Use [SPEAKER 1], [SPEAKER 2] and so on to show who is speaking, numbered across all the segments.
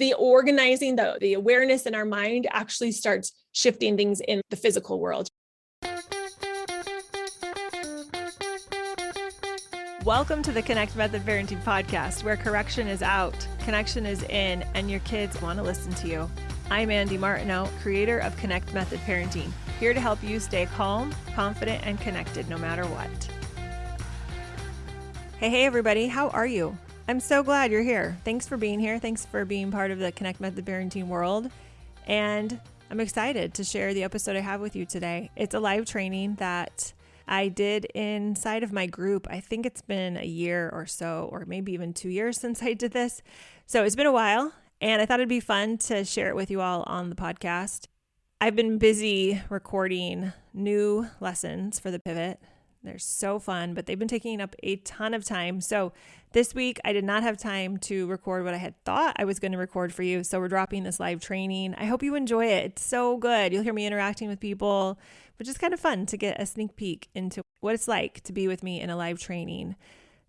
[SPEAKER 1] the organizing, the awareness in our mind actually starts shifting things in the physical world.
[SPEAKER 2] Welcome to the Connect Method Parenting Podcast, where correction is out, connection is in, and your kids want to listen to you. I'm Andy Martineau, creator of Connect Method Parenting, here to help you stay calm, confident, and connected no matter what. Hey everybody, how are you? I'm so glad you're here. Thanks for being here. Thanks for being part of the Connect Method Parenting world. And I'm excited to share the episode I have with you today. It's a live training that I did inside of my group. I think it's been a year or so, or maybe even 2 years since I did this. So it's been a while, and I thought it'd be fun to share it with you all on the podcast. I've been busy recording new lessons for the Pivot. They're so fun, but they've been taking up a ton of time. So this week I did not have time to record what I had thought I was going to record for you. So we're dropping this live training. I hope you enjoy it. It's so good. You'll hear me interacting with people, which is kind of fun to get a sneak peek into what it's like to be with me in a live training.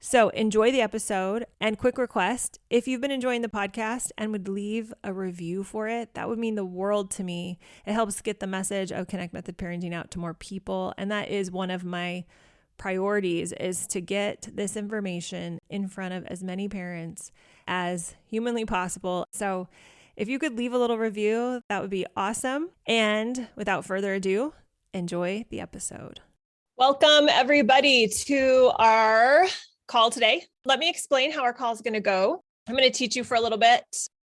[SPEAKER 2] So enjoy the episode, and quick request, if you've been enjoying the podcast and would leave a review for it, that would mean the world to me. It helps get the message of Connect Method Parenting out to more people. And that is one of my priorities, is to get this information in front of as many parents as humanly possible. So if you could leave a little review, that would be awesome. And without further ado, enjoy the episode.
[SPEAKER 1] Welcome everybody to our call today. Let me explain how our call is going to go. I'm going to teach you for a little bit.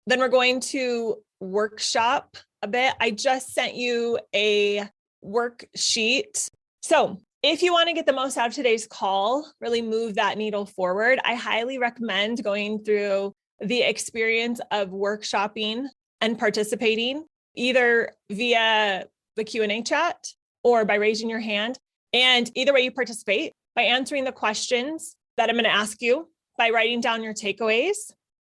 [SPEAKER 1] Then we're going to workshop a bit. I just sent you a worksheet. So if you want to get the most out of today's call, really move that needle forward, I highly recommend going through the experience of workshopping and participating, either via the Q&A chat or by raising your hand. And either way you participate, by answering the questions that I'm going to ask you, by writing down your takeaways.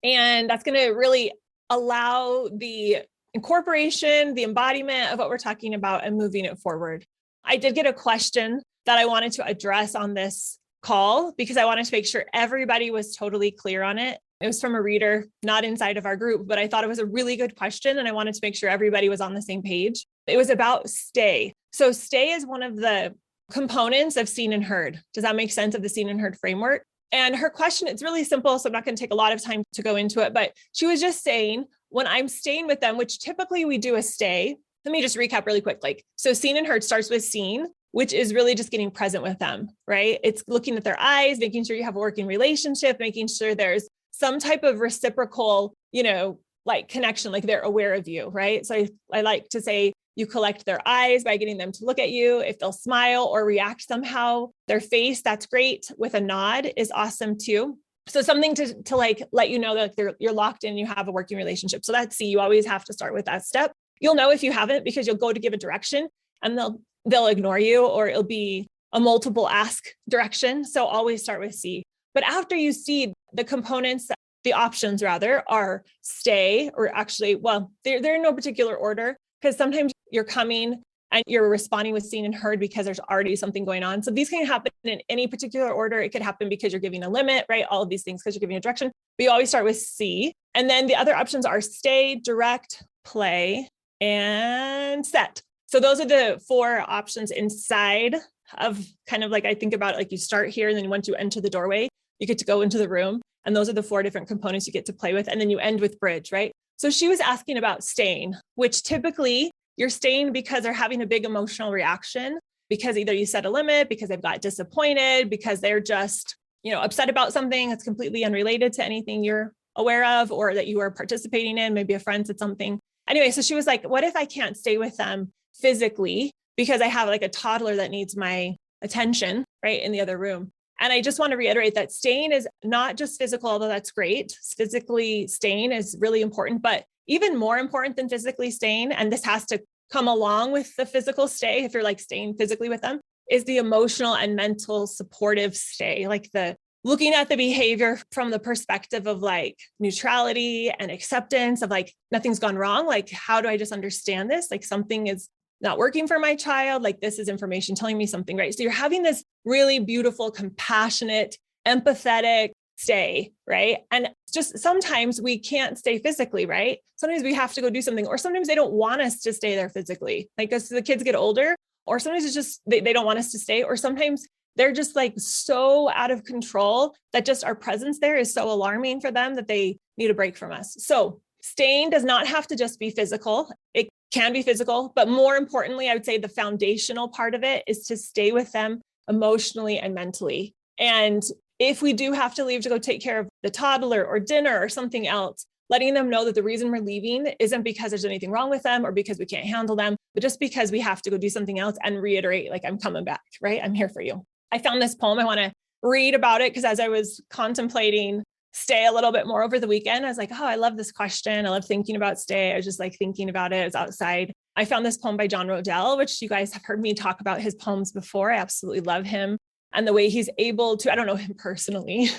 [SPEAKER 1] And that's going to really allow the incorporation, the embodiment of what we're talking about and moving it forward. I did get a question that I wanted to address on this call because I wanted to make sure everybody was totally clear on it. It was from a reader, not inside of our group, but I thought it was a really good question and I wanted to make sure everybody was on the same page. It was about stay. So stay is one of the components of seen and heard. Does that make sense, of the seen and heard framework? And her question, it's really simple, so I'm not going to take a lot of time to go into it, but she was just saying, when I'm staying with them, which typically we do a stay, let me just recap really quick. So seen and heard starts with seen, which is really just getting present with them, right? It's looking at their eyes, making sure you have a working relationship, making sure there's some type of reciprocal, connection, like they're aware of you, right? So I like to say, you collect their eyes by getting them to look at you. If they'll smile or react somehow, their face, that's great. With a nod is awesome too. So something to let you know that you're locked in, you have a working relationship. So that's C. You always have to start with that step. You'll know if you haven't because you'll go to give a direction and they'll ignore you, or it'll be a multiple ask direction. So always start with C. But after you see the components, the options rather, are stay, or actually, they're in no particular order, because sometimes you're coming and you're responding with seen and heard because there's already something going on. So these can happen in any particular order. It could happen because you're giving a limit, right? All of these things because you're giving a direction. But you always start with C. And then the other options are stay, direct, play, and set. So those are the 4 options inside of kind of I think about it, you start here, and then once you enter the doorway, you get to go into the room. And those are the 4 different components you get to play with. And then you end with bridge, right? So she was asking about staying, which typically you're staying because they're having a big emotional reaction, because either you set a limit, because they've got disappointed, because they're just, upset about something that's completely unrelated to anything you're aware of or that you are participating in. Maybe a friend said something. Anyway, so she was like, what if I can't stay with them physically because I have a toddler that needs my attention, right, in the other room? And I just want to reiterate that staying is not just physical, although that's great. Physically staying is really important, but even more important than physically staying, and this has to come along with the physical stay, if you're staying physically with them, is the emotional and mental supportive stay, the looking at the behavior from the perspective of neutrality and acceptance of nothing's gone wrong. How do I just understand this? Something is not working for my child. This is information telling me something, right? So you're having this really beautiful, compassionate, empathetic stay, right? And just sometimes we can't stay physically, right? Sometimes we have to go do something, or sometimes they don't want us to stay there physically. Like as the kids get older, or sometimes it's just, they don't want us to stay, or sometimes they're just like so out of control that just our presence there is so alarming for them that they need a break from us. So staying does not have to just be physical. It can be physical, but more importantly, I would say the foundational part of it is to stay with them emotionally and mentally. And if we do have to leave to go take care of the toddler or dinner or something else, letting them know that the reason we're leaving isn't because there's anything wrong with them or because we can't handle them, but just because we have to go do something else, and reiterate, like, I'm coming back, right? I'm here for you. I found this poem. I want to read about it because as I was contemplating stay a little bit more over the weekend, I was like, oh, I love this question. I love thinking about stay. I was just like thinking about it. I was outside. I found this poem by John Rodell, which you guys have heard me talk about his poems before. I absolutely love him. And the way he's able to, I don't know him personally.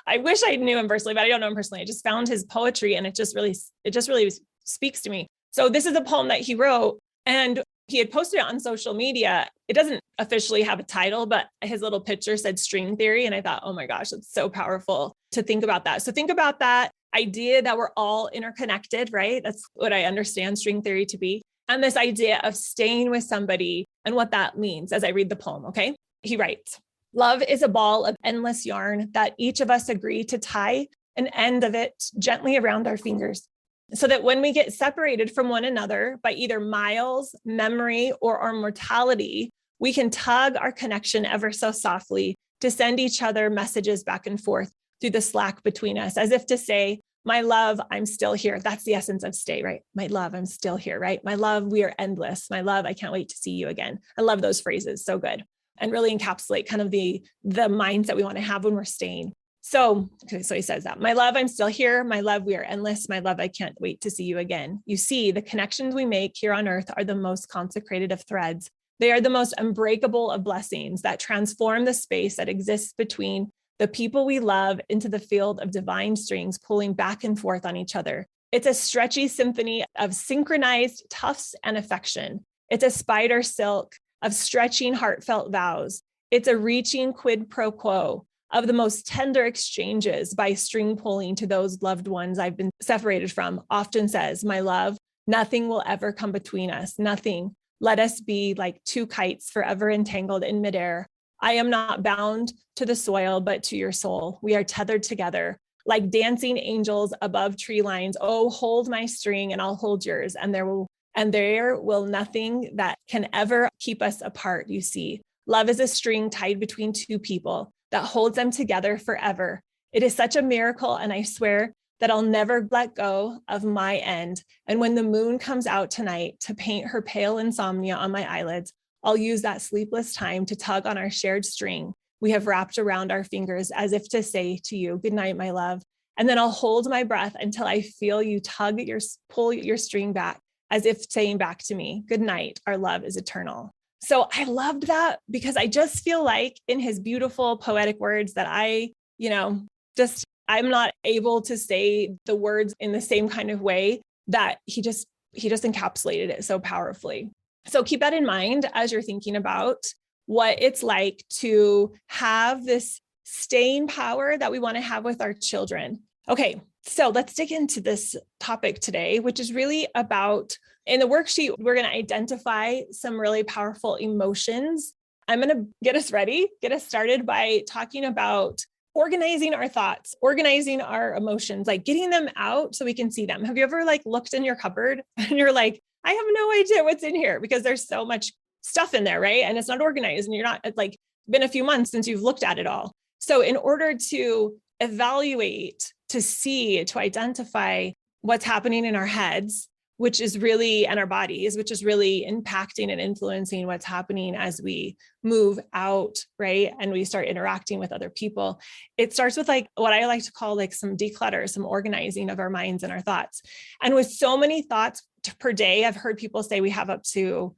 [SPEAKER 1] I wish I knew him personally, but I don't know him personally. I just found his poetry and it just really speaks to me. So this is a poem that he wrote, and he had posted it on social media. It doesn't officially have a title, but his little picture said string theory. And I thought, oh my gosh, it's so powerful to think about that. So think about that idea that we're all interconnected, right? That's what I understand string theory to be. And this idea of staying with somebody and what that means as I read the poem. Okay. He writes, love is a ball of endless yarn that each of us agree to tie an end of it gently around our fingers, so that when we get separated from one another by either miles, memory, or our mortality, we can tug our connection ever so softly to send each other messages back and forth through the slack between us, as if to say, my love, I'm still here. That's the essence of stay, right? My love, I'm still here, right? My love, we are endless. My love, I can't wait to see you again. I love those phrases. So good. And really encapsulate kind of the mindset we want to have when we're staying. So he says that, my love, I'm still here. My love, we are endless. My love, I can't wait to see you again. You see, the connections we make here on earth are the most consecrated of threads. They are the most unbreakable of blessings that transform the space that exists between the people we love into the field of divine strings pulling back and forth on each other. It's a stretchy symphony of synchronized tufts and affection. It's a spider silk of stretching heartfelt vows. It's a reaching quid pro quo of the most tender exchanges by string pulling to those loved ones I've been separated from. Often says, my love, nothing will ever come between us. Nothing. Let us be like two kites forever entangled in midair. I am not bound to the soil, but to your soul. We are tethered together like dancing angels above tree lines. Oh, hold my string and I'll hold yours. And there will nothing that can ever keep us apart. You see, love is a string tied between two people that holds them together forever. It is such a miracle. And I swear that I'll never let go of my end. And when the moon comes out tonight to paint her pale insomnia on my eyelids, I'll use that sleepless time to tug on our shared string we have wrapped around our fingers, as if to say to you, good night, my love. And then I'll hold my breath until I feel you pull your string back, as if saying back to me, good night, our love is eternal. So I loved that because I just feel like in his beautiful poetic words that I'm not able to say the words in the same kind of way that he just encapsulated it so powerfully. So keep that in mind as you're thinking about what it's like to have this staying power that we want to have with our children. Okay, so let's dig into this topic today, which is really about, in the worksheet, we're going to identify some really powerful emotions. I'm going to get us started by talking about organizing our thoughts, organizing our emotions, like getting them out so we can see them. Have you ever looked in your cupboard and you're like, I have no idea what's in here because there's so much stuff in there, right? And it's not organized and it's been a few months since you've looked at it all. So in order to evaluate, to see, to identify what's happening in our heads, and our bodies, which is really impacting and influencing what's happening as we move out, right? And we start interacting with other people. It starts with what I like to call some declutter, some organizing of our minds and our thoughts. And with so many thoughts per day, I've heard people say we have up to,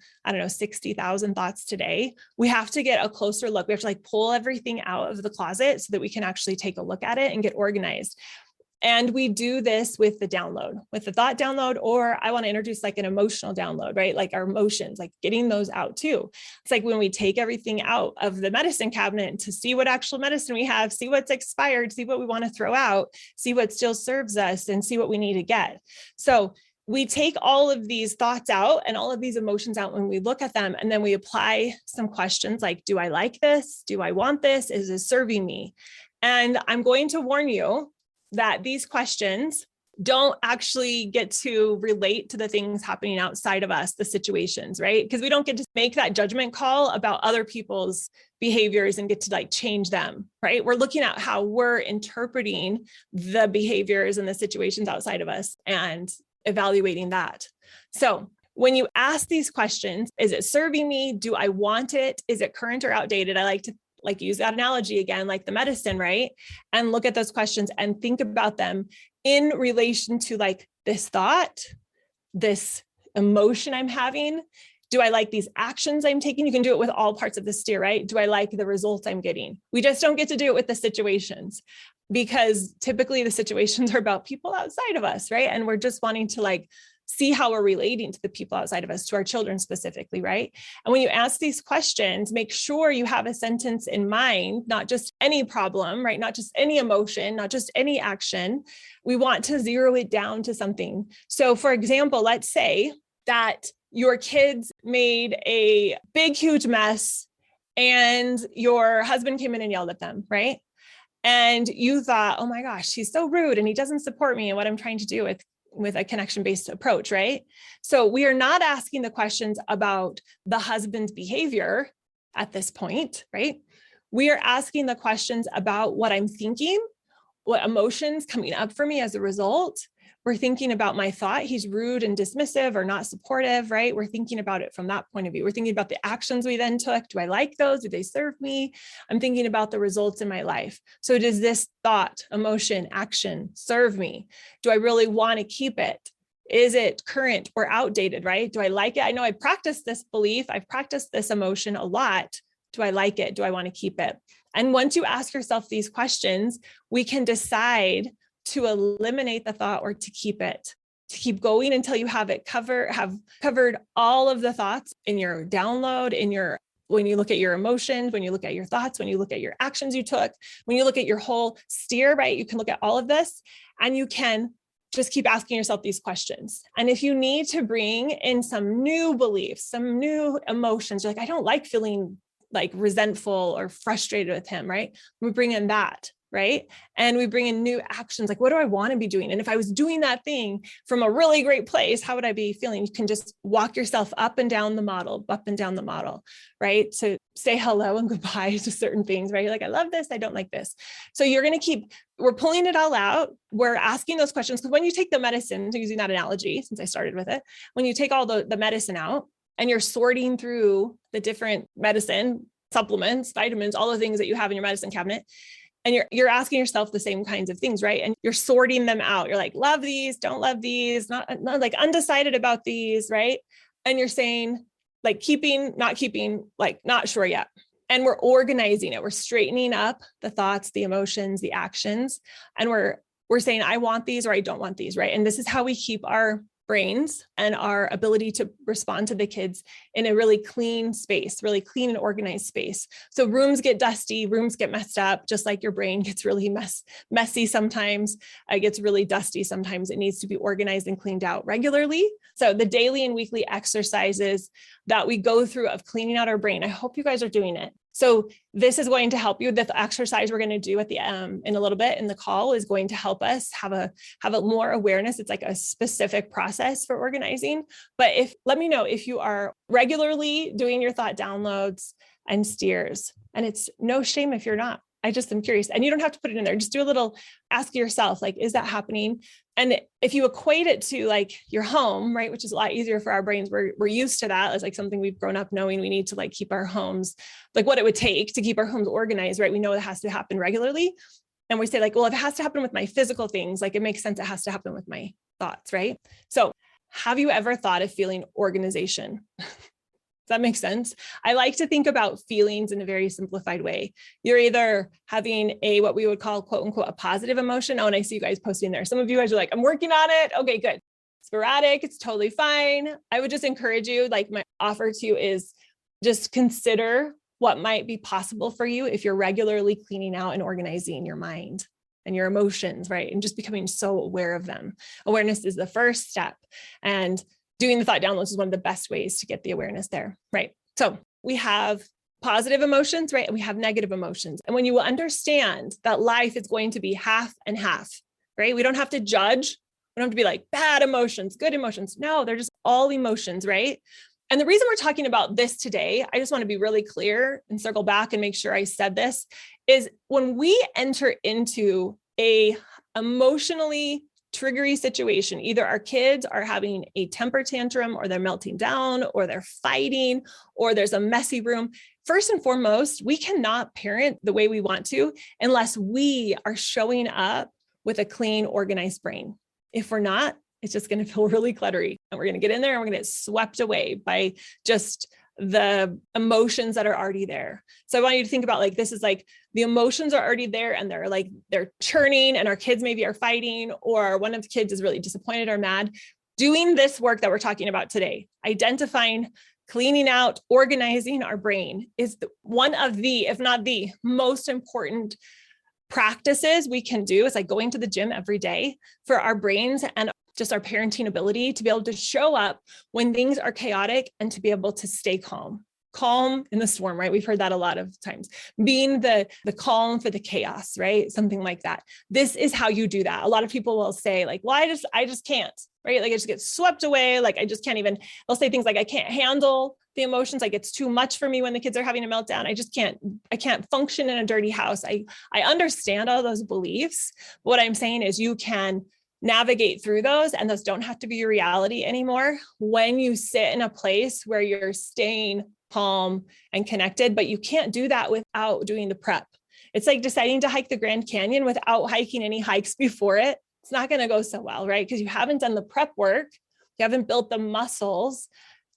[SPEAKER 1] 60,000 thoughts today. We have to get a closer look. We have to pull everything out of the closet so that we can actually take a look at it and get organized. And we do this with the download, with the thought download, or I want to introduce like an emotional download, right? Like our emotions, like getting those out too. It's like when we take everything out of the medicine cabinet to see what actual medicine we have, see what's expired, see what we want to throw out, see what still serves us, and see what we need to get. So we take all of these thoughts out and all of these emotions out when we look at them, and then we apply some questions like, do I like this? Do I want this? Is this serving me? And I'm going to warn you that these questions don't actually get to relate to the things happening outside of us, the situations, right? Because we don't get to make that judgment call about other people's behaviors and get to like change them, right? We're looking at how we're interpreting the behaviors and the situations outside of us and evaluating that. So when you ask these questions, is it serving me? Do I want it? Is it current or outdated? I like to use that analogy again, like the medicine, right? And look at those questions and think about them in relation to like this thought, this emotion I'm having. Do I like these actions I'm taking? You can do it with all parts of the steer, right? Do I like the results I'm getting? We just don't get to do it with the situations, because typically the situations are about people outside of us, right? And we're just wanting to like see how we're relating to the people outside of us, to our children specifically, right? And when you ask these questions, make sure you have a sentence in mind, not just any problem, right? Not just any emotion, not just any action. We want to zero it down to something. So for example, let's say that your kids made a big, huge mess and your husband came in and yelled at them, right? And you thought, oh my gosh, he's so rude and he doesn't support me and what I'm trying to do with a connection-based approach, right? So we are not asking the questions about the husband's behavior at this point, right? We are asking the questions about what I'm thinking, what emotions coming up for me as a result. We're thinking about my thought, he's rude and dismissive or not supportive, right? We're thinking about it from that point of view. We're thinking about the actions we then took. Do I like those? Do they serve me? I'm thinking about the results in my life. So does this thought, emotion, action serve me? Do I really want to keep it? Is it current or outdated, right? Do I like it? I know I practiced this belief. I've practiced this emotion a lot. Do I like it? Do I want to keep it? And once you ask yourself these questions, we can decide to eliminate the thought or to keep it, to keep going until you have covered all of the thoughts in your download, when you look at your emotions, when you look at your thoughts, when you look at your actions you took, when you look at your whole steer, right? You can look at all of this and you can just keep asking yourself these questions. And if you need to bring in some new beliefs, some new emotions, you're like, I don't like feeling like resentful or frustrated with him, right? We bring in that. Right? And we bring in new actions. Like, what do I want to be doing? And if I was doing that thing from a really great place, how would I be feeling? You can just walk yourself up and down the model, right? To say hello and goodbye to certain things, right? You're like, I love this. I don't like this. So we're pulling it all out. We're asking those questions. Because when you take the medicine, using that analogy, since I started with it, when you take all the medicine out and you're sorting through the different medicine, supplements, vitamins, all the things that you have in your medicine cabinet, and you're asking yourself the same kinds of things, right? And you're sorting them out. You're like, love these, don't love these, not like undecided about these, right? And you're saying like keeping, not keeping, like not sure yet. And we're organizing it. We're straightening up the thoughts, the emotions, the actions. And we're saying, I want these or I don't want these, right? And this is how we keep our brains and our ability to respond to the kids in a really clean space, really clean and organized space. So rooms get dusty, rooms get messed up, just like your brain gets really messy sometimes. It gets really dusty sometimes. It needs to be organized and cleaned out regularly. So the daily and weekly exercises that we go through of cleaning out our brain, I hope you guys are doing it. So this is going to help you. The exercise we're going to do at the in a little bit in the call is going to help us have a more awareness. It's like a specific process for organizing. But let me know if you are regularly doing your thought downloads and steers, and it's no shame if you're not. I just am curious, and you don't have to put it in there. Just do a little, ask yourself, like, is that happening? And if you equate it to like your home, right, which is a lot easier for our brains, we're used to that. It's like something we've grown up knowing. We need to like keep our homes, like what it would take to keep our homes organized, right? We know it has to happen regularly. And we say like, well, if it has to happen with my physical things, like it makes sense it has to happen with my thoughts, right? So have you ever thought of feeling organization? Does that make sense? I like to think about feelings in a very simplified way. You're either having what we would call quote unquote a positive emotion. Oh, and I see you guys posting there. Some of you guys are like, I'm working on it. Okay, good. Sporadic, it's totally fine. I would just encourage you, like my offer to you is just consider what might be possible for you if you're regularly cleaning out and organizing your mind and your emotions, right? And just becoming so aware of them. Awareness is the first step. And doing the thought downloads is one of the best ways to get the awareness there, right? So we have positive emotions, right? And we have negative emotions. And when you will understand that life is going to be half and half, right? We don't have to judge. We don't have to be like bad emotions, good emotions. No, they're just all emotions, right? And the reason we're talking about this today, I just want to be really clear and circle back and make sure I said this, is when we enter into a emotionally triggery situation, either our kids are having a temper tantrum or they're melting down or they're fighting or there's a messy room. First and foremost, we cannot parent the way we want to unless we are showing up with a clean, organized brain. If we're not, it's just going to feel really cluttery and we're going to get in there and we're going to get swept away by just the emotions that are already there. So I want you to think about like, this is like the emotions are already there and they're churning and our kids maybe are fighting or one of the kids is really disappointed or mad. Doing this work that we're talking about today, identifying, cleaning out, organizing our brain is one of the, if not the most important practices we can do. It's like going to the gym every day for our brains and just our parenting ability to be able to show up when things are chaotic and to be able to stay calm in the storm, right? We've heard that a lot of times, being the calm for the chaos, right? Something like that. This is how you do that. A lot of people will say like, well, I just can't, right? Like I just get swept away. Like I just can't even, they'll say things like, I can't handle the emotions. Like it's too much for me when the kids are having a meltdown. I can't function in a dirty house. I understand all those beliefs. What I'm saying is you can navigate through those and those don't have to be your reality anymore when you sit in a place where you're staying calm and connected, but you can't do that without doing the prep. It's like deciding to hike the Grand Canyon without hiking any hikes before it. It's not going to go so well, right? Because you haven't done the prep work. You haven't built the muscles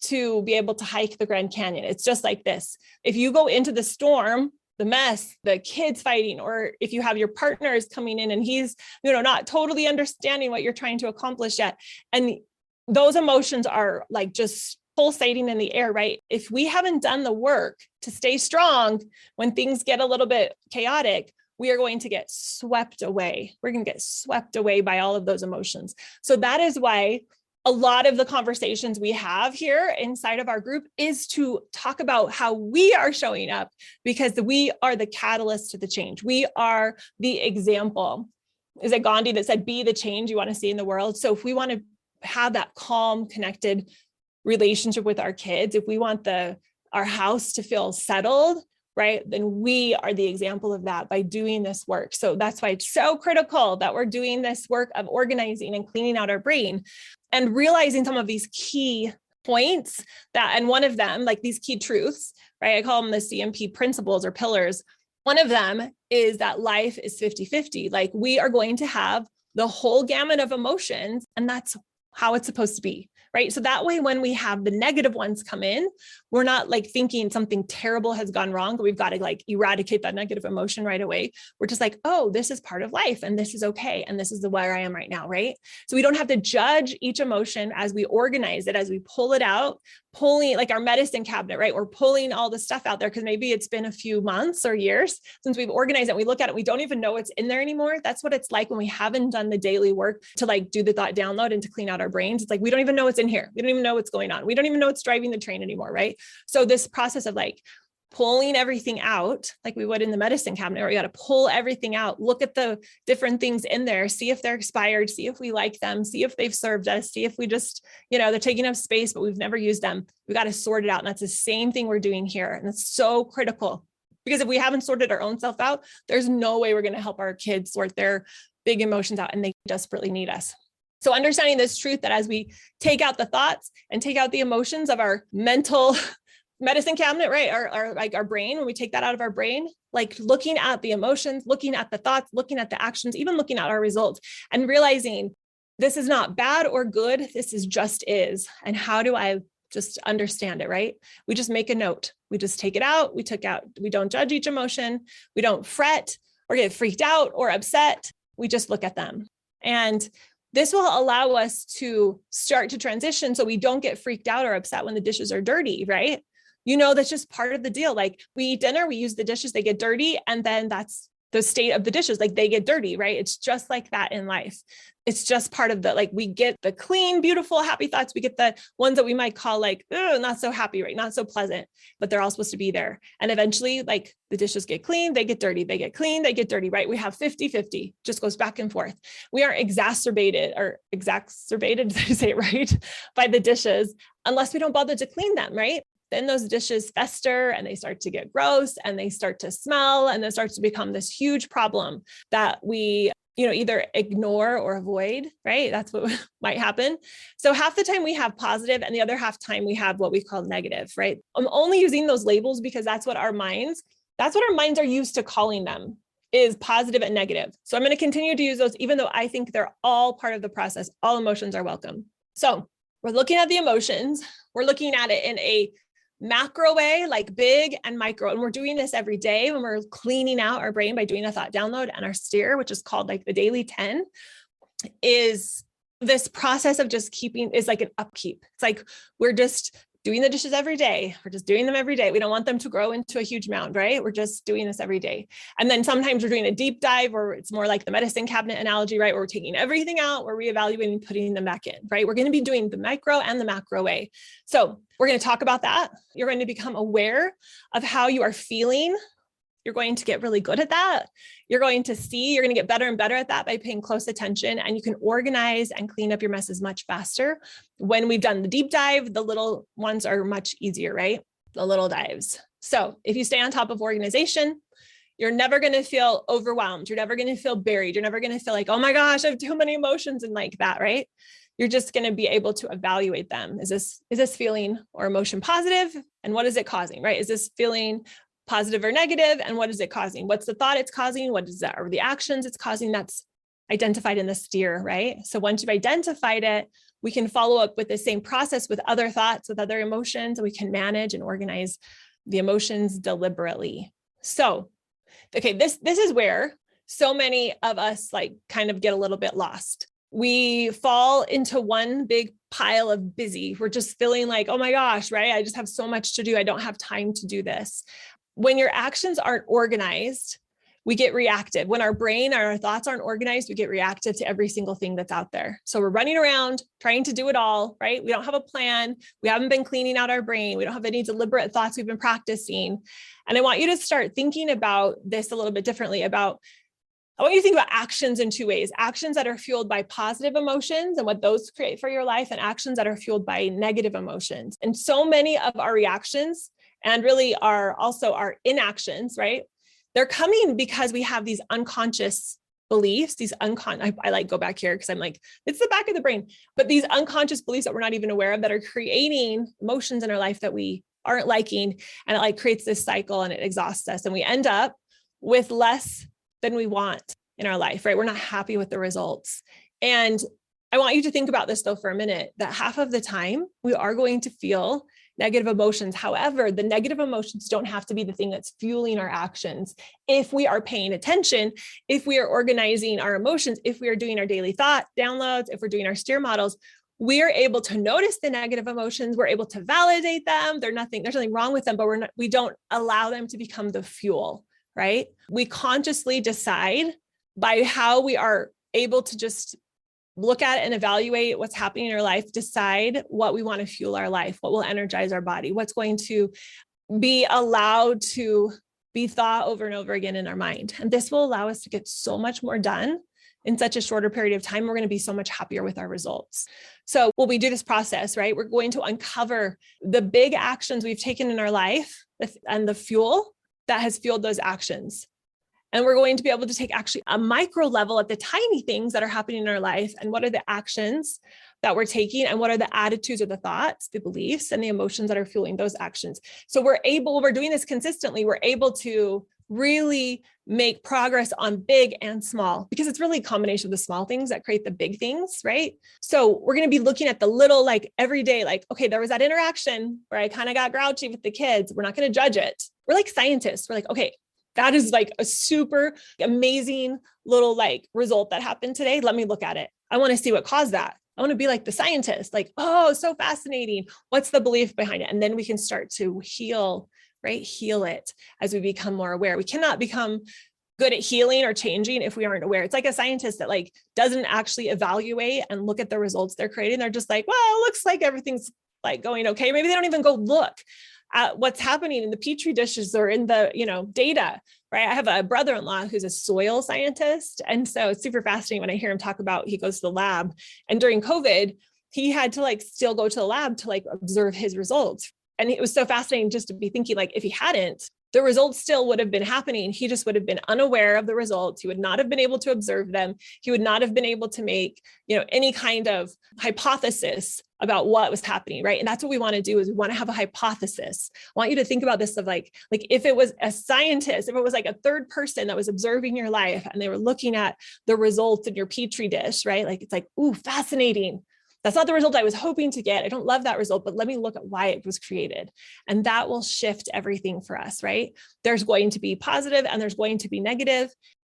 [SPEAKER 1] to be able to hike the Grand Canyon. It's just like this. If you go into the storm, the mess, the kids fighting, or if you have your partners coming in and he's, not totally understanding what you're trying to accomplish yet. And those emotions are like just pulsating in the air, right? If we haven't done the work to stay strong when things get a little bit chaotic, we are going to get swept away. We're going to get swept away by all of those emotions. So that is why a lot of the conversations we have here inside of our group is to talk about how we are showing up because we are the catalyst to the change. We are the example. Is it Gandhi that said, be the change you want to see in the world? So if we want to have that calm, connected relationship with our kids, if we want our house to feel settled, right, then we are the example of that by doing this work. So that's why it's so critical that we're doing this work of organizing and cleaning out our brain and realizing some of these key points and one of them, like these key truths, right? I call them the CMP principles or pillars. One of them is that life is 50-50. Like we are going to have the whole gamut of emotions, and that's how it's supposed to be. Right. So that way, when we have the negative ones come in, we're not like thinking something terrible has gone wrong, but we've got to like eradicate that negative emotion right away. We're just like, oh, this is part of life and this is okay. And this is where I am right now. Right. So we don't have to judge each emotion as we organize it, as we pull it out, pulling like our medicine cabinet, right? We're pulling all the stuff out there because maybe it's been a few months or years since we've organized it. We look at it, we don't even know what's in there anymore. That's what it's like when we haven't done the daily work to like do the thought download and to clean out our brains. It's like, we don't even know what's in here. We don't even know what's going on. We don't even know what's driving the train anymore, right? So this process of like pulling everything out, like we would in the medicine cabinet, where you got to pull everything out, look at the different things in there, see if they're expired, see if we like them, see if they've served us, see if we just, they're taking up space, but we've never used them. We got to sort it out. And that's the same thing we're doing here. And it's so critical because if we haven't sorted our own self out, there's no way we're going to help our kids sort their big emotions out, and they desperately need us. So understanding this truth that as we take out the thoughts and take out the emotions of our mental medicine cabinet, right? Our brain, when we take that out of our brain, like looking at the emotions, looking at the thoughts, looking at the actions, even looking at our results and realizing this is not bad or good. This is just is. And how do I just understand it, right? We just make a note. We just take it out. We don't judge each emotion. We don't fret or get freaked out or upset. We just look at them. And this will allow us to start to transition so we don't get freaked out or upset when the dishes are dirty, right? That's just part of the deal. Like we eat dinner, we use the dishes, they get dirty, and then that's the state of the dishes. Like they get dirty, right? It's just like that in life. It's just part of we get the clean, beautiful, happy thoughts. We get the ones that we might call like, oh, not so happy, right? Not so pleasant, but they're all supposed to be there. And eventually like the dishes get clean, they get dirty, they get clean, they get dirty, right? We have 50-50, just goes back and forth. We aren't exacerbated, did I say it right? By the dishes, unless we don't bother to clean them, right? Then those dishes fester and they start to get gross and they start to smell and then starts to become this huge problem that we, either ignore or avoid, right? That's what might happen. So half the time we have positive and the other half time we have what we call negative, right? I'm only using those labels because that's what our minds are used to calling them, is positive and negative. So I'm going to continue to use those, even though I think they're all part of the process. All emotions are welcome. So we're looking at the emotions. We're looking at it in a macro way, like big and micro. And we're doing this every day when we're cleaning out our brain by doing a thought download, and our steer, which is called like the daily 10, is this process of just is like an upkeep. It's like, we're just doing the dishes every day. We're just doing them every day. We don't want them to grow into a huge mound, right? We're just doing this every day. And then sometimes we're doing a deep dive, or it's more like the medicine cabinet analogy, right? Where we're taking everything out, we're reevaluating, putting them back in, right? We're going to be doing the micro and the macro way. So we're going to talk about that. You're going to become aware of how you are feeling. You're going to get really good at that. You're going to get better and better at that by paying close attention, and you can organize and clean up your messes much faster. When we've done the deep dive, the little ones are much easier, right? The little dives. So if you stay on top of organization, you're never going to feel overwhelmed. You're never going to feel buried. You're never going to feel like, oh my gosh, I have too many emotions and like that, right? You're just going to be able to evaluate them. Is this feeling or emotion positive? And what is it causing, right? Is this feeling positive or negative? And what is it causing? What's the thought it's causing? What is that? Or the actions it's causing? That's identified in the steer, right? So once you've identified it, we can follow up with the same process with other thoughts, with other emotions, and we can manage and organize the emotions deliberately. So, okay, this is where so many of us like kind of get a little bit lost. We fall into one big pile of busy. We're just feeling like, oh my gosh, right? I just have so much to do. I don't have time to do this. When your actions aren't organized, we get reactive. When our brain, our thoughts aren't organized, we get reactive to every single thing that's out there. So we're running around trying to do it all, right? We don't have a plan. We haven't been cleaning out our brain. We don't have any deliberate thoughts we've been practicing. And I want you to start thinking about this a little bit differently. I want you to think about actions in two ways: actions that are fueled by positive emotions and what those create for your life, and actions that are fueled by negative emotions. And so many of our reactions, and really our inactions, right? They're coming because we have these unconscious beliefs, I like go back here because I'm like, it's the back of the brain, but these unconscious beliefs that we're not even aware of that are creating emotions in our life that we aren't liking. And it like creates this cycle and it exhausts us. And we end up with less than we want in our life, right? We're not happy with the results. And I want you to think about this though for a minute, that half of the time we are going to feel negative emotions. However, the negative emotions don't have to be the thing that's fueling our actions. If we are paying attention, if we are organizing our emotions, if we are doing our daily thought downloads, if we're doing our steer models, we are able to notice the negative emotions. We're able to validate them. There's nothing wrong with them, but we don't allow them to become the fuel, right? We consciously decide by how we are able to just look at it and evaluate what's happening in our life, decide what we want to fuel our life, what will energize our body, what's going to be allowed to be thought over and over again in our mind. And this will allow us to get so much more done in such a shorter period of time. We're going to be so much happier with our results. So when we do this process, right, we're going to uncover the big actions we've taken in our life and the fuel that has fueled those actions. And we're going to be able to take actually a micro level at the tiny things that are happening in our life. And what are the actions that we're taking? And what are the attitudes or the thoughts, the beliefs, and the emotions that are fueling those actions? So we're doing this consistently, we're able to really make progress on big and small, because it's really a combination of the small things that create the big things, right? So we're going to be looking at the little, like every day, like, okay, there was that interaction where I kind of got grouchy with the kids. We're not going to judge it. We're like scientists. We're like, okay, that is like a super amazing little like result that happened today. Let me look at it. I want to see what caused that. I want to be like the scientist, like, oh, so fascinating. What's the belief behind it? And then we can start to heal, right? Heal it as we become more aware. We cannot become good at healing or changing if we aren't aware. It's like a scientist that like doesn't actually evaluate and look at the results they're creating. They're just like, well, it looks like everything's like going okay. Maybe they don't even go look at what's happening in the Petri dishes or in the, data, right? I have a brother-in-law who's a soil scientist. And so it's super fascinating when I hear him talk about, he goes to the lab, and during COVID, he had to like still go to the lab to like observe his results. And it was so fascinating just to be thinking like, if he hadn't, the results still would have been happening. He just would have been unaware of the results. He would not have been able to observe them. He would not have been able to make, any kind of hypothesis about what was happening, right? And that's what we want to do, is we want to have a hypothesis. I want you to think about this of like if it was a scientist, if it was like a third person that was observing your life and they were looking at the results in your Petri dish, right? Like, it's like, ooh, fascinating. That's not the result I was hoping to get. I don't love that result, but let me look at why it was created. And that will shift everything for us, right? There's going to be positive and there's going to be negative.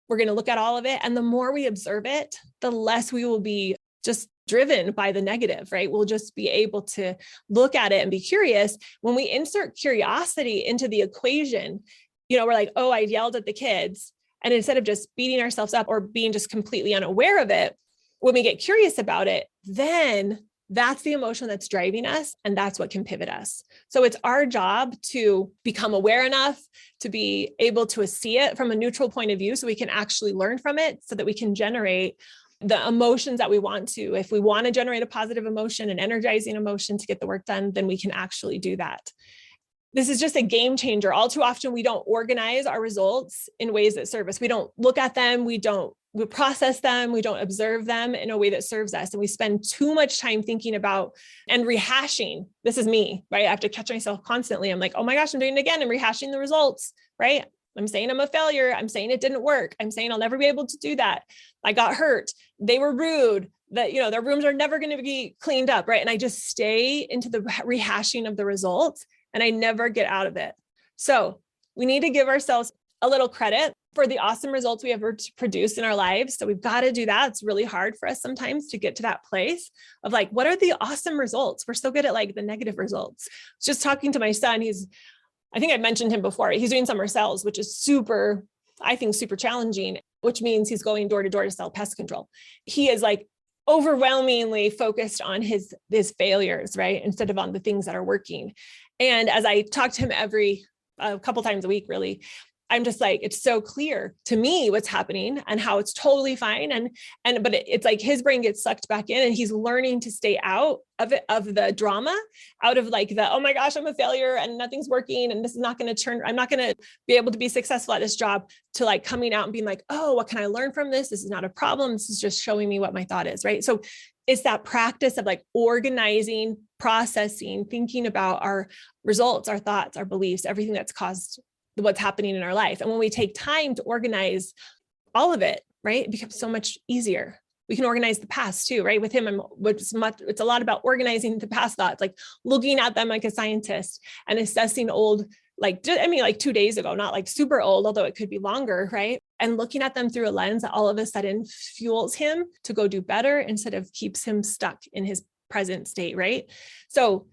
[SPEAKER 1] We're going to look at all of it. And the more we observe it, the less we will be just driven by the negative, right? We'll just be able to look at it and be curious. When we insert curiosity into the equation, we're like, oh, I yelled at the kids. And instead of just beating ourselves up or being just completely unaware of it, when we get curious about it, then that's the emotion that's driving us. And that's what can pivot us. So it's our job to become aware enough to be able to see it from a neutral point of view, so we can actually learn from it, so that we can generate the emotions that we want to. If we want to generate a positive emotion, an energizing emotion to get the work done, then we can actually do that. This is just a game changer. All too often, we don't organize our results in ways that serve us. We don't look at them. We process them. We don't observe them in a way that serves us. And we spend too much time thinking about and rehashing. This is me, right? I have to catch myself constantly. I'm like, oh my gosh, I'm doing it again. I'm rehashing the results, right? I'm saying I'm a failure. I'm saying it didn't work. I'm saying I'll never be able to do that. I got hurt. They were rude. That, their rooms are never going to be cleaned up, right? And I just stay into the rehashing of the results, and I never get out of it. So we need to give ourselves a little credit for the awesome results we ever produce in our lives. So we've got to do that. It's really hard for us sometimes to get to that place of like, what are the awesome results? We're so good at like the negative results. Just talking to my son, I think I mentioned him before. He's doing summer sales, which is super challenging, which means he's going door to door to sell pest control. He is like overwhelmingly focused on his failures, right? Instead of on the things that are working. And as I talk to him a couple times a week, really, I'm just like, it's so clear to me what's happening and how it's totally fine. But it's like his brain gets sucked back in, and he's learning to stay out of it, of the drama, out of like the, oh my gosh, I'm a failure and nothing's working. And this is not going to I'm not going to be able to be successful at this job, to like coming out and being like, oh, what can I learn from this? This is not a problem. This is just showing me what my thought is. Right. So it's that practice of like organizing, processing, thinking about our results, our thoughts, our beliefs, everything that's caused what's happening in our life. And when we take time to organize all of it, right, it becomes so much easier. We can organize the past too, right? With him, it's a lot about organizing the past thoughts, like looking at them like a scientist and assessing old, like 2 days ago, not like super old, although it could be longer, right? And looking at them through a lens that all of a sudden fuels him to go do better instead of keeps him stuck in his present state, right? So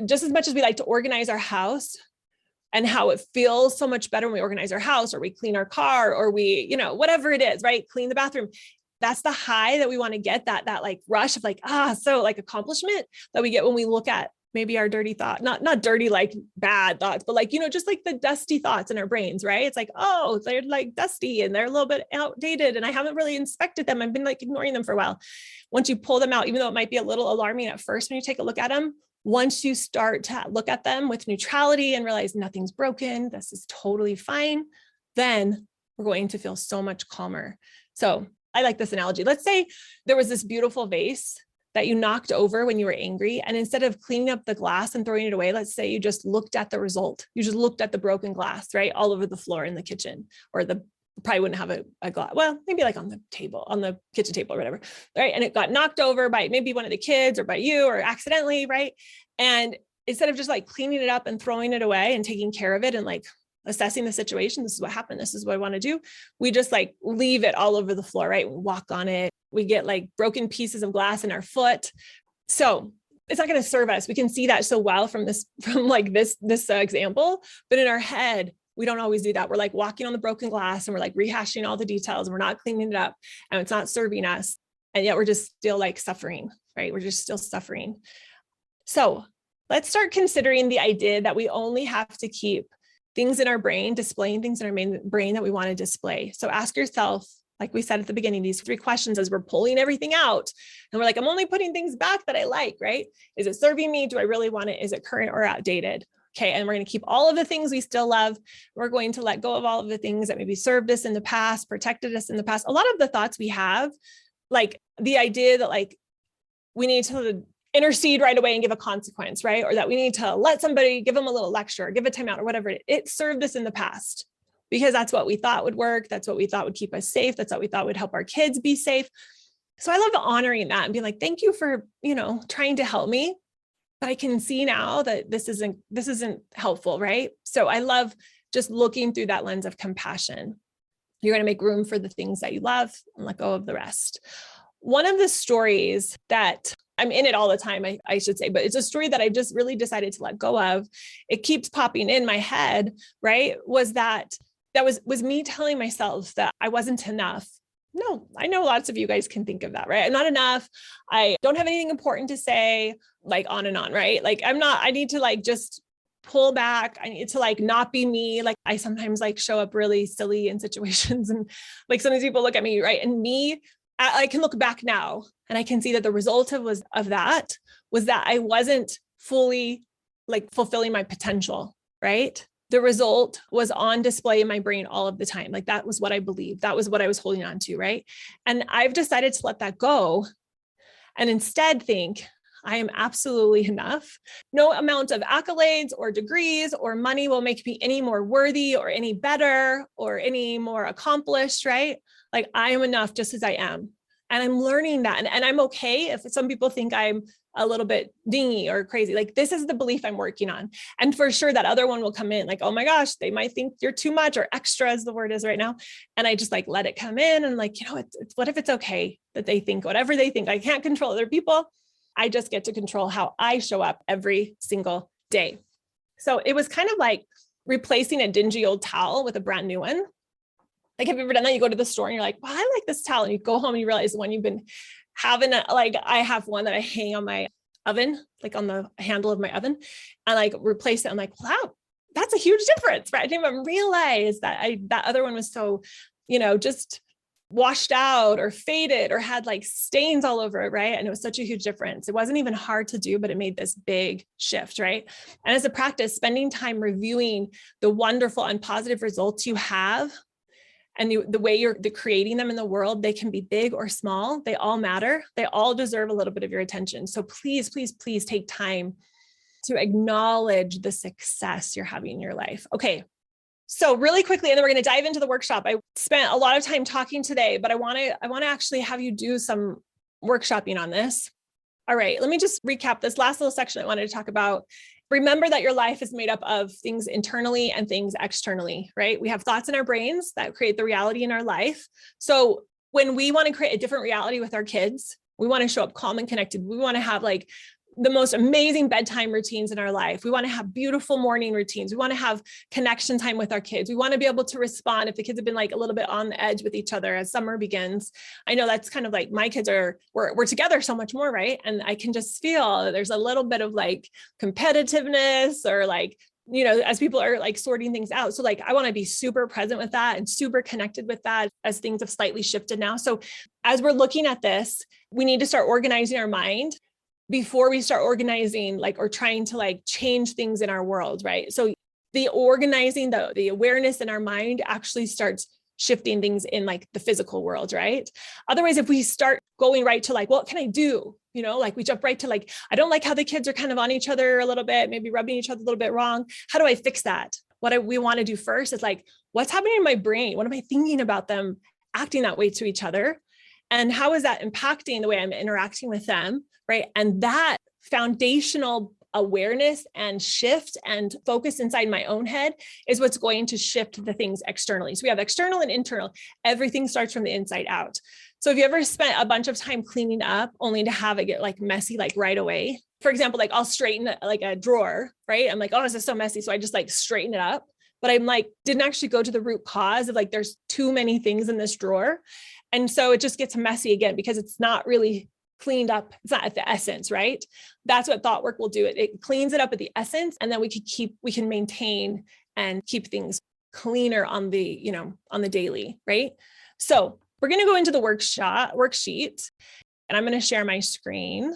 [SPEAKER 1] just as much as we like to organize our house, and how it feels so much better when we organize our house, or we clean our car, or we, whatever it is, right? Clean the bathroom. That's the high that we want to get, that like rush of like, so like accomplishment that we get when we look at maybe our dirty thought, not dirty, like bad thoughts, but like, just like the dusty thoughts in our brains, right? It's like, oh, they're like dusty and they're a little bit outdated and I haven't really inspected them. I've been like ignoring them for a while. Once you pull them out, even though it might be a little alarming at first, when you take a look at them, once you start to look at them with neutrality and realize nothing's broken, this is totally fine, then we're going to feel so much calmer. So I like this analogy. Let's say there was this beautiful vase that you knocked over when you were angry. And instead of cleaning up the glass and throwing it away, let's say you just looked at the result. You just looked at the broken glass, right? All over the floor in the kitchen, or probably wouldn't have a glass. Well, maybe like on the table, on the kitchen table or whatever. Right. And it got knocked over by maybe one of the kids or by you or accidentally. Right. And instead of just like cleaning it up and throwing it away and taking care of it and like assessing the situation, this is what happened, this is what I want to do, we just like leave it all over the floor, right? We walk on it. We get like broken pieces of glass in our foot. So it's not going to serve us. We can see that so well from this example, but in our head, we don't always do that. We're like walking on the broken glass and we're like rehashing all the details and we're not cleaning it up and it's not serving us. And yet we're just still like suffering, right? We're just still suffering. So let's start considering the idea that we only have to keep things in our brain, displaying things in our main brain that we want to display. So ask yourself, like we said at the beginning, these 3 questions as we're pulling everything out. And we're like, I'm only putting things back that I like, right? Is it serving me? Do I really want it? Is it current or outdated? Okay. And we're going to keep all of the things we still love. We're going to let go of all of the things that maybe served us in the past, protected us in the past. A lot of the thoughts we have, like the idea that like we need to intercede right away and give a consequence, right? Or that we need to let somebody, give them a little lecture, or give a timeout or whatever. It served us in the past because that's what we thought would work. That's what we thought would keep us safe. That's what we thought would help our kids be safe. So I love honoring that and being like, thank you for, trying to help me. But I can see now that this isn't helpful, right? So I love just looking through that lens of compassion. You're going to make room for the things that you love and let go of the rest. One of the stories that I'm in it all the time, I should say, but it's a story that I just really decided to let go of. It keeps popping in my head, right? Was me telling myself that I wasn't enough. No, I know lots of you guys can think of that, right? I'm not enough. I don't have anything important to say, like on and on, right? Like I need to like just pull back. I need to like not be me. Like I sometimes like show up really silly in situations and like sometimes people look at me, right? And I can look back now and I can see that the result of that was that I wasn't fully like fulfilling my potential, right? The result was on display in my brain all of the time. Like that was what I believed. That was what I was holding on to, right? And I've decided to let that go and instead think I am absolutely enough. No amount of accolades or degrees or money will make me any more worthy or any better or any more accomplished, right? Like I am enough just as I am. And I'm learning that. And I'm okay if some people think I'm a little bit dingy or crazy. Like this is the belief I'm working on. And for sure that other one will come in like, oh my gosh, they might think you're too much or extra as the word is right now. And I just like, let it come in and like, it's what if it's okay that they think whatever they think. I can't control other people. I just get to control how I show up every single day. So it was kind of like replacing a dingy old towel with a brand new one. Like, have you ever done that? You go to the store and you're like, well, I like this towel. And you go home and you realize the one you've been having, like I have one that I hang on my oven, like on the handle of my oven and like replace it. I'm like, wow, that's a huge difference, right? I didn't even realize that that other one was so, just washed out or faded or had like stains all over it, right? And it was such a huge difference. It wasn't even hard to do, but it made this big shift, right? And as a practice, spending time reviewing the wonderful and positive results you have and the way you're creating them in the world, they can be big or small. They all matter. They all deserve a little bit of your attention. So please, please, please take time to acknowledge the success you're having in your life. Okay. So really quickly, and then we're going to dive into the workshop. I spent a lot of time talking today, but I want to actually have you do some workshopping on this. All right, let me just recap this last little section I wanted to talk about. Remember that your life is made up of things internally and things externally, right? We have thoughts in our brains that create the reality in our life. So when we want to create a different reality with our kids, we want to show up calm and connected. We want to have like the most amazing bedtime routines in our life. We want to have beautiful morning routines. We want to have connection time with our kids. We want to be able to respond if the kids have been like a little bit on the edge with each other as summer begins. I know that's kind of like my kids we're together so much more, right? And I can just feel there's a little bit of like competitiveness or like, as people are like sorting things out. So like, I want to be super present with that and super connected with that as things have slightly shifted now. So as we're looking at this, we need to start organizing our mind before we start organizing like, or trying to like change things in our world, right? So the organizing, the awareness in our mind actually starts shifting things in like the physical world, right? Otherwise, if we start going right to like, what can I do? Like we jump right to like, I don't like how the kids are kind of on each other a little bit, maybe rubbing each other a little bit wrong. How do I fix that? We want to do first is like, what's happening in my brain? What am I thinking about them acting that way to each other? And how is that impacting the way I'm interacting with them, right? And that foundational awareness and shift and focus inside my own head is what's going to shift the things externally. So we have external and internal. Everything starts from the inside out. So if you ever spent a bunch of time cleaning up only to have it get like messy, like right away, for example, like I'll straighten like a drawer, right? I'm like, oh, this is so messy. So I just like straighten it up. But I'm like, didn't actually go to the root cause of like, there's too many things in this drawer. And so it just gets messy again, because it's not really cleaned up. It's not at the essence, right? That's what thought work will do. It cleans it up at the essence. And then we can maintain and keep things cleaner on the daily, right? So we're going to go into the worksheet, and I'm going to share my screen.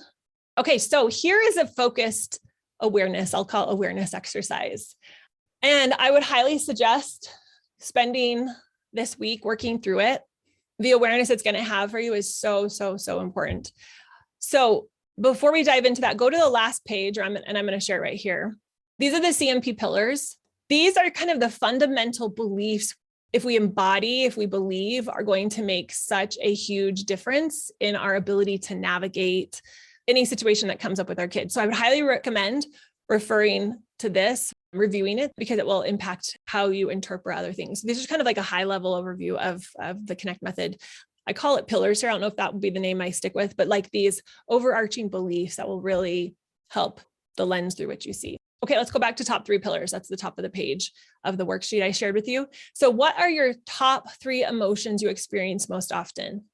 [SPEAKER 1] Okay. So here is a focused awareness. I'll call awareness exercise. And I would highly suggest spending this week working through it. The awareness it's going to have for you is so, so, so important. So before we dive into that, go to the last page, and I'm going to share it right here. These are the CMP pillars. These are kind of the fundamental beliefs, if we believe, are going to make such a huge difference in our ability to navigate any situation that comes up with our kids. So I would highly recommend referring to this, reviewing it, because it will impact how you interpret other things. This is kind of like a high level overview of the Connect method. I call it pillars here. I don't know if that would be the name I stick with, but like these overarching beliefs that will really help the lens through which you see. Okay, let's go back to top 3 pillars. That's the top of the page of the worksheet I shared with you. So what are your top 3 emotions you experience most often?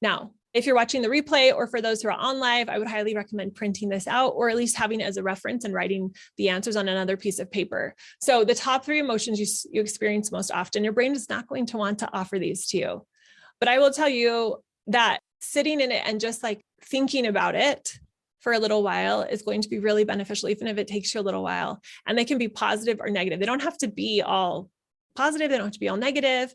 [SPEAKER 1] Now, if you're watching the replay, or for those who are on live, I would highly recommend printing this out, or at least having it as a reference and writing the answers on another piece of paper. So the top 3 emotions you experience most often, your brain is not going to want to offer these to you. But I will tell you that sitting in it and just like thinking about it for a little while is going to be really beneficial, even if it takes you a little while. And they can be positive or negative. They don't have to be all positive. They don't have to be all negative.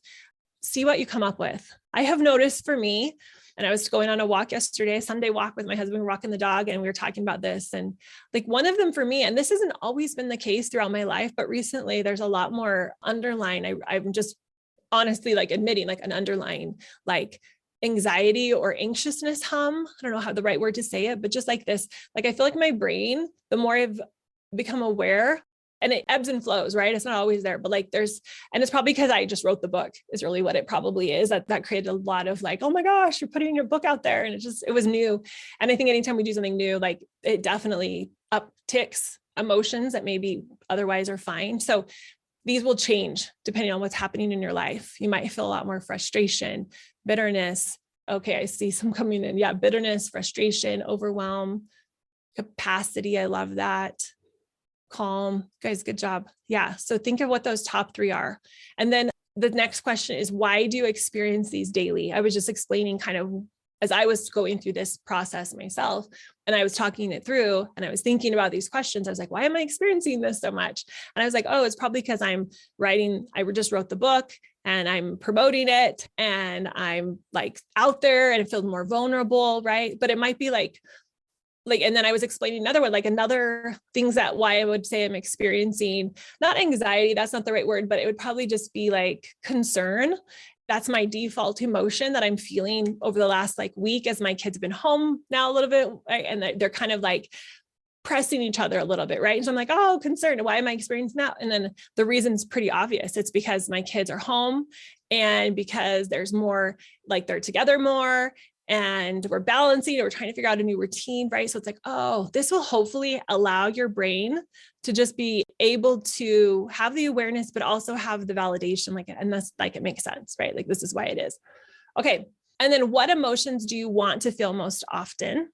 [SPEAKER 1] See what you come up with. I have noticed for me, and I was going on a walk yesterday, a Sunday walk with my husband, walking the dog, and we were talking about this. And like one of them for me, and this hasn't always been the case throughout my life, but recently there's a lot more underlying. I'm just honestly like admitting like an underlying like anxiety or anxiousness hum. I don't know how the right word to say it, but just like this, like I feel like my brain, the more I've become aware, and it ebbs and flows, right? It's not always there, but like and it's probably because I just wrote the book is really what it probably is. That created a lot of like, oh my gosh, you're putting your book out there. And it was new. And I think anytime we do something new, like it definitely upticks emotions that maybe otherwise are fine. So these will change depending on what's happening in your life. You might feel a lot more frustration, bitterness. Okay, I see some coming in. Yeah, bitterness, frustration, overwhelm, capacity. I love that. Calm. Guys, good job. Yeah. So think of what those top 3 are. And then the next question is, why do you experience these daily? I was just explaining kind of as I was going through this process myself, and I was talking it through, and I was thinking about these questions. I was like, why am I experiencing this so much? And I was like, oh, it's probably because I just wrote the book and I'm promoting it, and I'm like out there and it feels more vulnerable. Right. But it might be like, and then I was explaining another one, like another things that why I would say I'm experiencing, not anxiety, that's not the right word, but it would probably just be like concern. That's my default emotion that I'm feeling over the last like week as my kids have been home now a little bit, right? And they're kind of like pressing each other a little bit, right? And so I'm like, oh, concerned. Why am I experiencing that? And then the reason's pretty obvious. It's because my kids are home, and because there's more, like they're together more, and we're balancing, or we're trying to figure out a new routine, right? So it's like, oh, this will hopefully allow your brain to just be able to have the awareness, but also have the validation, like, and that's like, it makes sense, right? Like, this is why it is. Okay. And then what emotions do you want to feel most often?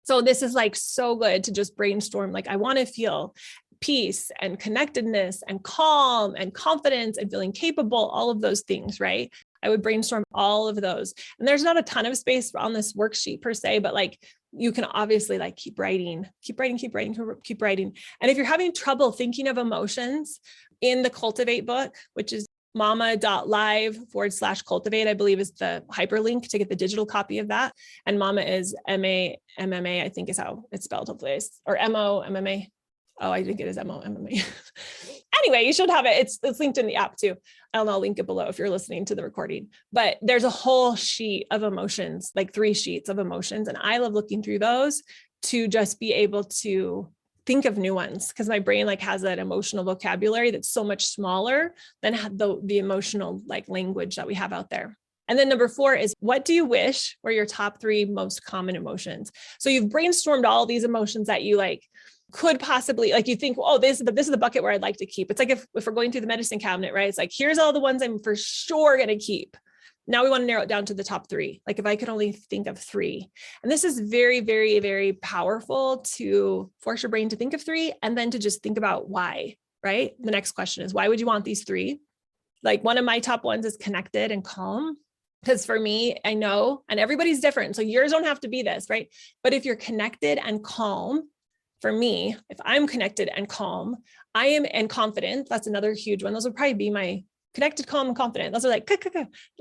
[SPEAKER 1] So this is like so good to just brainstorm. Like, I want to feel peace and connectedness and calm and confidence and feeling capable, all of those things, right? I would brainstorm all of those. And there's not a ton of space on this worksheet per se, but like you can obviously like keep writing. And if you're having trouble thinking of emotions, in the Cultivate book, which is mama.live/cultivate, I believe is the hyperlink to get the digital copy of that. And mama is MAMMA, I think is how it's spelled, hopefully, or MOMMA. Oh, I think it is MOMMA. Anyway, you should have it. It's linked in the app too. I'll link it below if you're listening to the recording. But there's a whole sheet of emotions, like 3 sheets of emotions. And I love looking through those to just be able to think of new ones, because my brain like has that emotional vocabulary that's so much smaller than the emotional like language that we have out there. And then number 4 is, what do you wish were your top 3 most common emotions? So you've brainstormed all these emotions that you like could possibly, like, you think, oh, this is the bucket where I'd like to keep. It's like if we're going through the medicine cabinet, right? It's like, here's all the ones I'm for sure going to keep. Now we want to narrow it down to the top 3. Like if I could only think of 3, and this is very, very, very powerful to force your brain to think of 3 and then to just think about why, right? The next question is, why would you want these 3? Like one of my top ones is connected and calm. Because for me, I know, and everybody's different. So yours don't have to be this, right? But if you're connected and calm, for me, if I'm connected and calm, I am, and confident, that's another huge one. Those would probably be my connected, calm, and confident. Those are like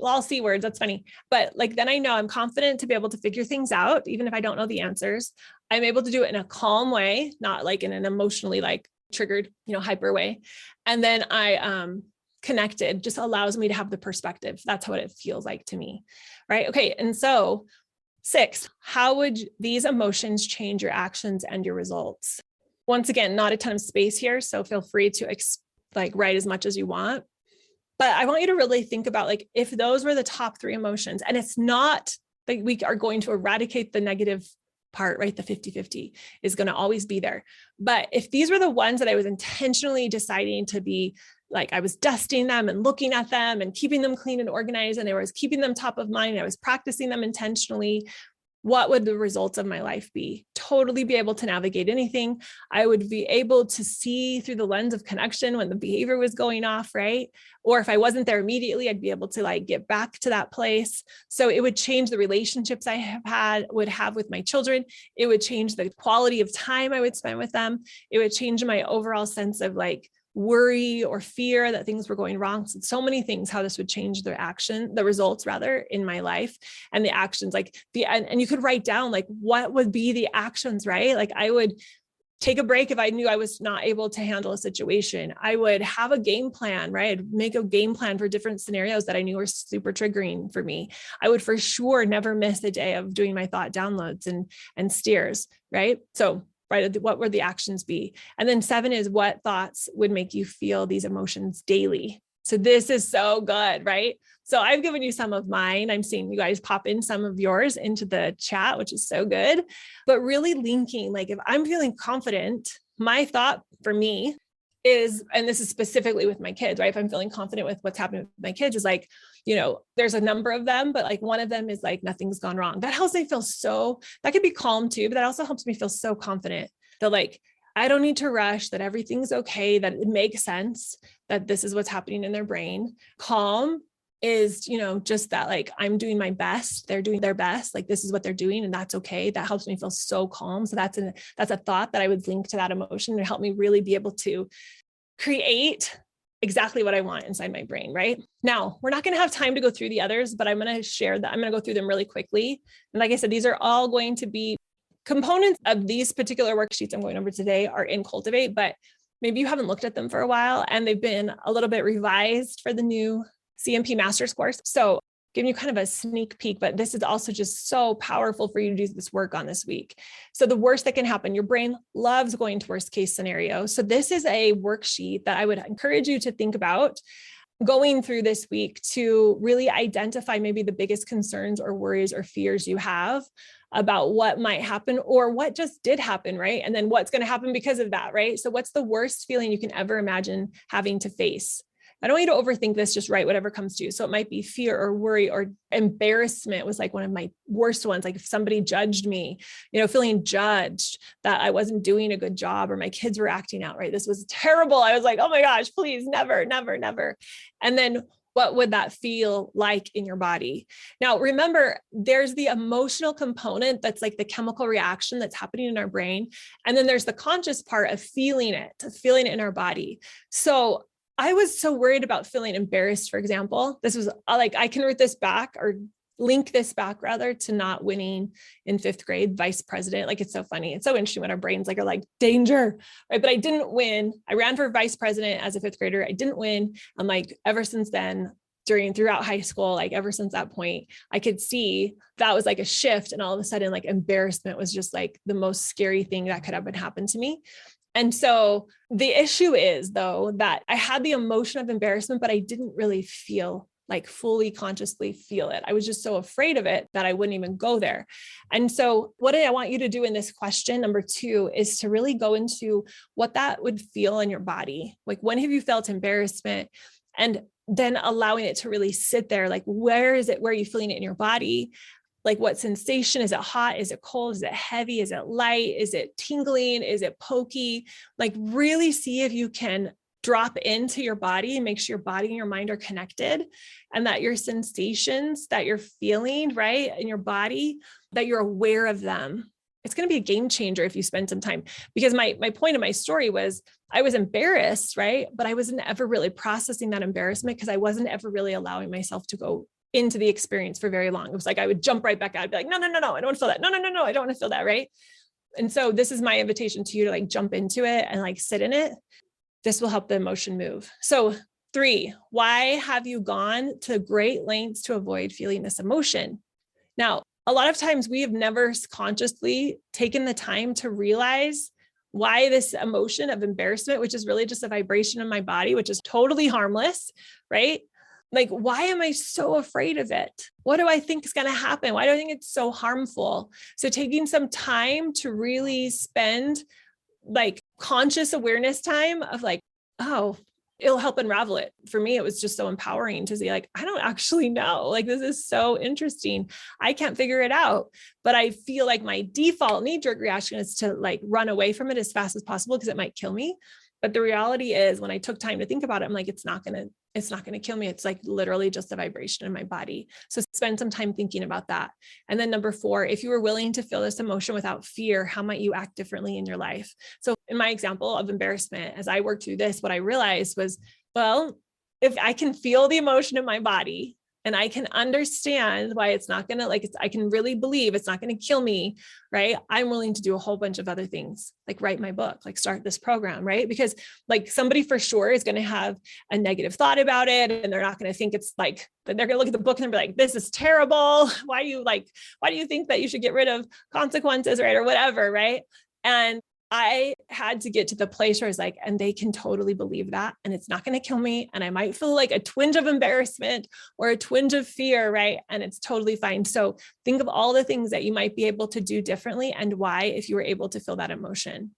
[SPEAKER 1] all C words. That's funny. But like, then I know I'm confident to be able to figure things out, even if I don't know the answers. I'm able to do it in a calm way, not like in an emotionally like triggered, hyper way. And then I connected just allows me to have the perspective. That's what it feels like to me. Right. Okay. And so 6, how would these emotions change your actions and your results? Once again, not a ton of space here, so feel free to write as much as you want. But I want you to really think about like, if those were the top 3 emotions, and it's not like we are going to eradicate the negative part, right? The 50-50 is going to always be there. But if these were the ones that I was intentionally deciding to be like, I was dusting them and looking at them and keeping them clean and organized, and I was keeping them top of mind, and I was practicing them intentionally, what would the results of my life be? Totally be able to navigate anything. I would be able to see through the lens of connection when the behavior was going off, right? Or if I wasn't there immediately, I'd be able to like get back to that place. So it would change the relationships I would have with my children. It would change the quality of time I would spend with them. It would change my overall sense of like worry or fear that things were going wrong. So many things, how this would change the results rather in my life, and the actions, like and you could write down like, what would be the actions, right? Like I would take a break if I knew I was not able to handle a situation. I would have a game plan, right? I'd make a game plan for different scenarios that I knew were super triggering for me. I would for sure never miss a day of doing my thought downloads and steers, right? So right, what would the actions be? And then 7 is, what thoughts would make you feel these emotions daily? So this is so good, right? So I've given you some of mine. I'm seeing you guys pop in some of yours into the chat, which is so good. But really linking, like if I'm feeling confident, my thought for me is, and this is specifically with my kids, right? If I'm feeling confident with what's happening with my kids, is like, there's a number of them, but like one of them is like, nothing's gone wrong. That helps me feel that could be calm too, but that also helps me feel so confident that like, I don't need to rush, that everything's okay, that it makes sense, that this is what's happening in their brain. Calm is, just that, like, I'm doing my best, they're doing their best, like this is what they're doing, and that's okay. That helps me feel so calm. So that's a thought that I would link to that emotion to help me really be able to create exactly what I want inside my brain, right? Now, we're not going to have time to go through the others, but I'm going to share that. I'm going to go through them really quickly. And like I said, these are all going to be components of these particular worksheets I'm going over today are in Cultivate, but maybe you haven't looked at them for a while and they've been a little bit revised for the new CMP Masters course. So giving you kind of a sneak peek, but this is also just so powerful for you to do this work on this week. So the worst that can happen, your brain loves going to worst case scenario. So this is a worksheet that I would encourage you to think about going through this week to really identify maybe the biggest concerns or worries or fears you have about what might happen or what just did happen, right? And then what's going to happen because of that, right? So what's the worst feeling you can ever imagine having to face? I don't want you to overthink this, just write whatever comes to you. So it might be fear or worry or embarrassment was like one of my worst ones. Like if somebody judged me, feeling judged that I wasn't doing a good job or my kids were acting out, right? This was terrible. I was like, oh my gosh, please, never, never, never. And then what would that feel like in your body? Now, remember, there's the emotional component that's like the chemical reaction that's happening in our brain. And then there's the conscious part of feeling it in our body. So I was so worried about feeling embarrassed, for example. This was like, I can root this back or link this back rather to not winning in 5th grade vice president. Like, it's so funny. It's so interesting when our brains are like danger, right? But I didn't win. I ran for vice president as a 5th grader. I didn't win. And like, ever since then, throughout high school, like ever since that point, I could see that was like a shift. And all of a sudden, like, embarrassment was just like the most scary thing that could have happened to me. And so the issue is, though, that I had the emotion of embarrassment, but I didn't really feel like fully consciously feel it. I was just so afraid of it that I wouldn't even go there. And so what I want you to do in this question, number 2, is to really go into what that would feel in your body. Like, when have you felt embarrassment? And then allowing it to really sit there. Like, where is it? Where are you feeling it in your body? Like, what sensation? Is it hot? Is it cold? Is it heavy? Is it light? Is it tingling? Is it pokey? Like, really see if you can drop into your body and make sure your body and your mind are connected, and that your sensations that you're feeling, right, in your body, that you're aware of them. It's going to be a game changer if you spend some time, because my point of my story was I was embarrassed, right? But I wasn't ever really processing that embarrassment because I wasn't ever really allowing myself to go into the experience for very long. It was like, I would jump right back out. I'd be like, no, I don't want to feel that. No, I don't want to feel that. Right. And so this is my invitation to you to like jump into it and like sit in it. This will help the emotion move. So 3, why have you gone to great lengths to avoid feeling this emotion? Now, a lot of times we have never consciously taken the time to realize why this emotion of embarrassment, which is really just a vibration in my body, which is totally harmless, right? Like, why am I so afraid of it? What do I think is going to happen? Why do I think it's so harmful? So taking some time to really spend like conscious awareness time of like, oh, it'll help unravel it. For me, it was just so empowering to see like, I don't actually know, like, this is so interesting. I can't figure it out, but I feel like my default knee-jerk reaction is to like run away from it as fast as possible because it might kill me. But the reality is, when I took time to think about it, I'm like, it's not going to kill me. It's like literally just a vibration in my body. So spend some time thinking about that. And then number 4, if you were willing to feel this emotion without fear, how might you act differently in your life? So in my example of embarrassment, as I worked through this, what I realized was, well, if I can feel the emotion in my body, and I can understand why it's not going to I can really believe it's not going to kill me, right? I'm willing to do a whole bunch of other things, like write my book, like start this program, right? Because like somebody for sure is going to have a negative thought about it. And they're not going to think it's like, they're going to look at the book and be like, this is terrible. Why do you think that you should get rid of consequences, right? Or whatever, right? And I had to get to the place where I was like, and they can totally believe that, and it's not going to kill me. And I might feel like a twinge of embarrassment or a twinge of fear, right? And it's totally fine. So think of all the things that you might be able to do differently and why, if you were able to feel that emotion.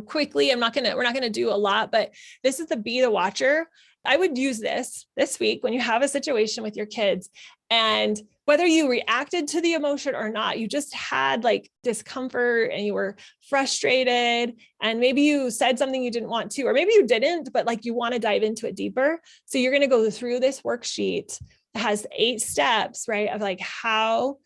[SPEAKER 1] Quickly, we're not going to do a lot, but this is the be the watcher. I would use this week when you have a situation with your kids, and whether you reacted to the emotion or not, you just had like discomfort and you were frustrated, and maybe you said something you didn't want to, or maybe you didn't, but like you want to dive into it deeper. So you're going to go through this worksheet that has 8 steps, right? Of like how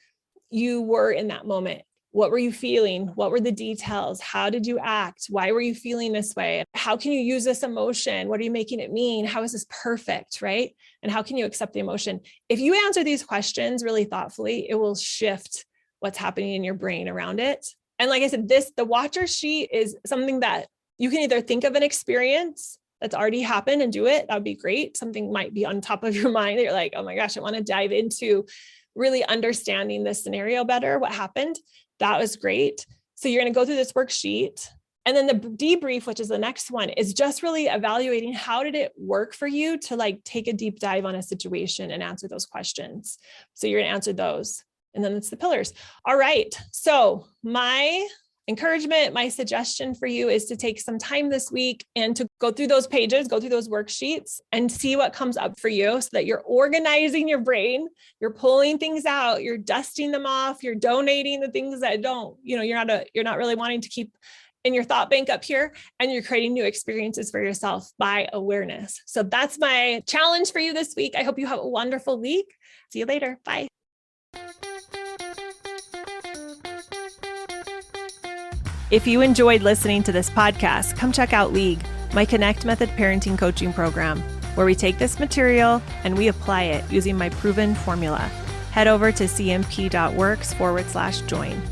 [SPEAKER 1] you were in that moment. What were you feeling? What were the details? How did you act? Why were you feeling this way? How can you use this emotion? What are you making it mean? How is this perfect, right? And how can you accept the emotion? If you answer these questions really thoughtfully, it will shift what's happening in your brain around it. And like I said, the watcher sheet is something that you can either think of an experience that's already happened and do it. That would be great. Something might be on top of your mind that you're like, oh my gosh, I want to dive into really understanding this scenario better. What happened? That was great. So you're going to go through this worksheet. And then the debrief, which is the next one, is just really evaluating how did it work for you to like take a deep dive on a situation and answer those questions. So you're going to answer those. And then it's the pillars. All right. So my encouragement, my suggestion for you is to take some time this week and to go through those pages, go through those worksheets and see what comes up for you so that you're organizing your brain, you're pulling things out, you're dusting them off, you're donating the things that don't, you're not really wanting to keep in your thought bank up here, and you're creating new experiences for yourself by awareness. So that's my challenge for you this week. I hope you have a wonderful week. See you later. Bye.
[SPEAKER 2] If you enjoyed listening to this podcast, come check out League. my Connect Method Parenting Coaching Program, where we take this material and we apply it using my proven formula. Head over to cmp.works/join.